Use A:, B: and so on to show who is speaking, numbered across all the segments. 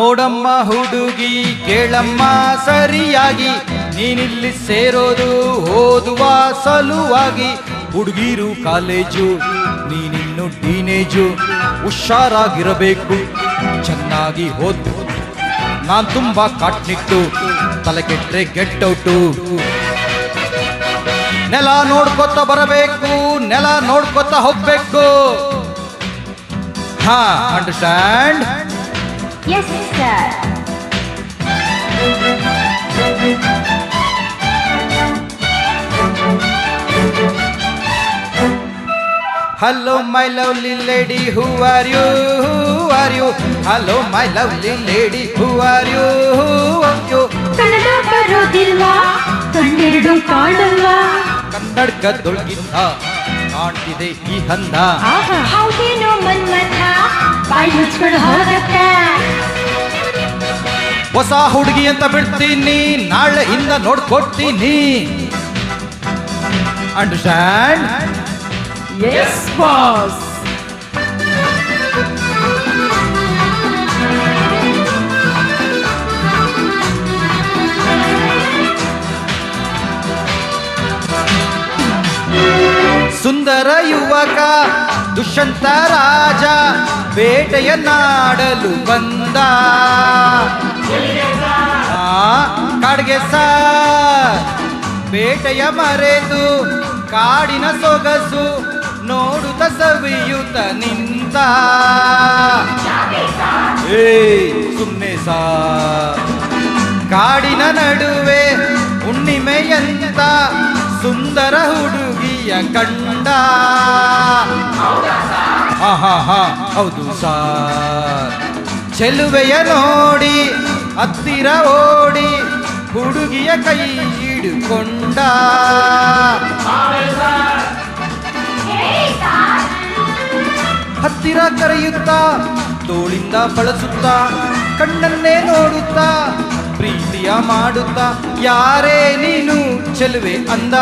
A: ನೋಡಮ್ಮ ಹುಡುಗಿ ಕೇಳಮ್ಮ ಸರಿಯಾಗಿ, ನೀನಿಲ್ಲಿ ಸೇರೋದು ಓದುವ ಸಲುವಾಗಿ. ಹುಡುಗಿರು ಕಾಲೇಜು, ನೀನಿನ್ನು ಟೀನೇಜು, ಹುಷಾರಾಗಿರಬೇಕು, ಚೆನ್ನಾಗಿ ಓದು. ನಾನ್ ತುಂಬಾ ಕಟ್ನಿಟ್ಟು, ತಲೆ ಕೆಟ್ರೆ ಗೆಟ್ ಔಟು. ನೆಲ ನೋಡ್ಕೊತ ಬರಬೇಕು, ನೆಲ ನೋಡ್ಕೊತ ಹೋಗ್ಬೇಕು. ಹಾ, understand?
B: Yes, sir.
A: Hello my lovely lady, who are you? Who are you? Hello my lovely lady, who are you? Who are you?
B: Kannada ಬರೋದಿಲ್ವಾ, ಕಣ್ಣೆರಡು ಕಾಣಲ್ವಾ,
A: ಕನ್ನಡಕದೊಳಗಿಂದ ಕಾಣ್ತಿದೆ ಈ ಹಂದ.
B: ಹೌದೇನೋ ಮನ್ಮಥ, ಬಾಯಿ ಮುಚ್ಕೊಂಡು ಹೋಗತ್ತ.
A: ಹೊಸ ಹುಡುಗಿ ಅಂತ ಬಿಡ್ತೀನಿ, ನಾಳೆಯಿಂದ ನೋಡ್ಕೊಡ್ತೀನಿ. ಅಂಡರ್ಸ್ಟ್ಯಾಂಡ್?
C: Yes, boss.
A: ಸುಂದರ ಯುವಕ ದುಷ್ಯಂತ ರಾಜ ಬೇಟೆಯನ್ನಾಡಲು ಬಂದ. ಕಾಡ್ಗೆ ಸಾರ್ ಬೇಟೆಯ ಮರೆತು ಕಾಡಿನ ಸೊಗಸು ನೋಡುತ್ತ ಸವಿಯುತ್ತ ನಿಂತ. ಸುಮ್ನೆ ಸಾರ್ ಕಾಡಿನ ನಡುವೆ ಹುಣ್ಣಿಮೆಯಂತ ಸುಂದರ ಹುಡುಗಿಯ ಕಂಡ. ಹೌದು ಸಾರ್. ಚೆಲುವೆಯ ನೋಡಿ ಹತ್ತಿರ ಓಡಿ ಹುಡುಗಿಯ ಕೈ ಹಿಡ್ಕೊಂಡ. ಹತ್ತಿರ ಕರೆಯುತ್ತಾ ತೋಳಿಂದ ಬಳಸುತ್ತಾ ಕಣ್ಣನ್ನೇ ನೋಡುತ್ತಾ ಪ್ರೀತಿಯ ಮಾಡುತ್ತಾ, ಯಾರೇ ನೀನು ಚೆಲುವೆ ಅಂದ,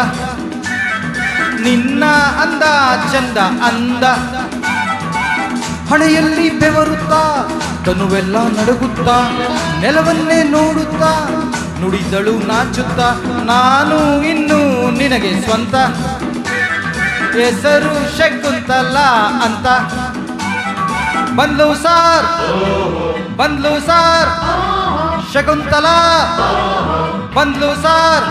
A: ನಿನ್ನ ಅಂದ ಚಂದ ಅಂದ. ಹಣೆಯಲ್ಲಿ ಬೆವರುತ್ತಾ ತನುವೆಲ್ಲ ನಡುಗುತ್ತಾ ನೆಲವನ್ನೇ ನೋಡುತ್ತಾ ನುಡಿದಳು ನಾಚುತ್ತಾ, ನಾನು ಇನ್ನು ನಿನಗೆ ಸ್ವಂತ, ಹೆಸರು ಶಕುಂತಲ ಅಂತ. ಬಂದ್ಲು ಸಾರ್, ಬಂದ್ಲು ಸಾರ್, ಶಕುಂತಲ ಬಂದ್ಲು ಸಾರ್.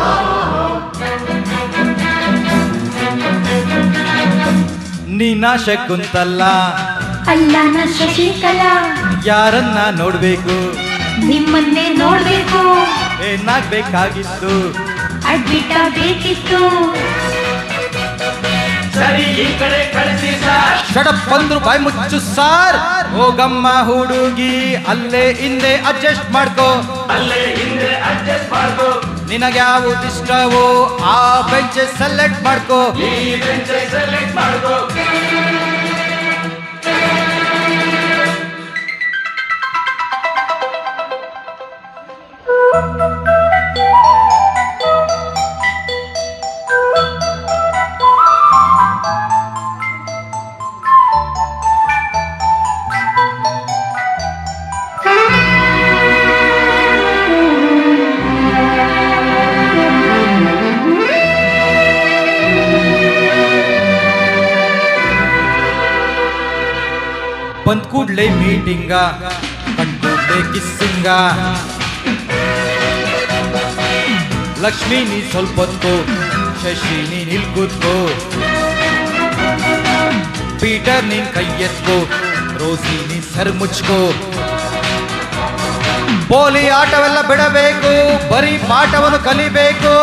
A: ನೀನಾ ಶಕುಂತಲ
B: ಅಲ್ಲ ನ ಶಶಿಕಲಾ,
A: ಯಾರನ್ನ ನೋಡ್ಬೇಕು,
B: ನಿಮ್ಮನ್ನೇ ನೋಡ್ಬೇಕು.
A: ಏನಾಗ್ಬೇಕಾಗಿತ್ತು,
B: ಅಡ್ಮಿಟ್ ಆಗ್ಬೇಕಿತ್ತು.
C: ಸರಿ ಈ ಕಡೆ ಕಳಿಸಿ ಸರ್.
A: ಶಡಪ್ ಬಂದ್ರು ಬಾಯ್ ಮುಚ್ಚು ಸಾರ್. ಹೋಗಮ್ಮ ಹುಡುಗಿ ಅಲ್ಲೇ ಹಿಂದೆ ಅಡ್ಜಸ್ಟ್ ಮಾಡ್ಕೋ,
C: ಅಲ್ಲೇ ಹಿಂದೆ ಅಡ್ಜಸ್ಟ್ ಮಾಡ್ಕೋ.
A: ನಿನಗೆ ಯಾವುದು ಇಷ್ಟವೋ ಆ ಬೆಂಚ್ ಸೆಲೆಕ್ಟ್ ಮಾಡ್ಕೋ.
C: ಈ ಬೆಂಚ್ ಸೆಲೆಕ್ಟ್ ಮಾಡ್ಕೋ.
A: ಬಂದ್ ಕೂಡ್ಲೆ ಮೀಟಿಂಗ, ಕಂಡ್ಕೂಡ್ಲೆ ಕಿಸ್ಸಿಂಗ. ಲಕ್ಷ್ಮಿ ನೀ ಸ್ವಲ್ಪ ಹೊತ್ತು, ಶಶಿ ನೀನ್ ಇಲ್ಲಿ ಕೂತ್ಕೋ, ಪೀಟರ್ ನೀನ್ ಕೈ ಎತ್ಕೋ, ರೋಸಿ ನೀ ಸರ್ ಮುಚ್ಕೋ. ಪೋಲಿ ಆಟವೆಲ್ಲ ಬಿಡಬೇಕು, ಬರೀ ಪಾಠವನ್ನು ಕಲಿಬೇಕು.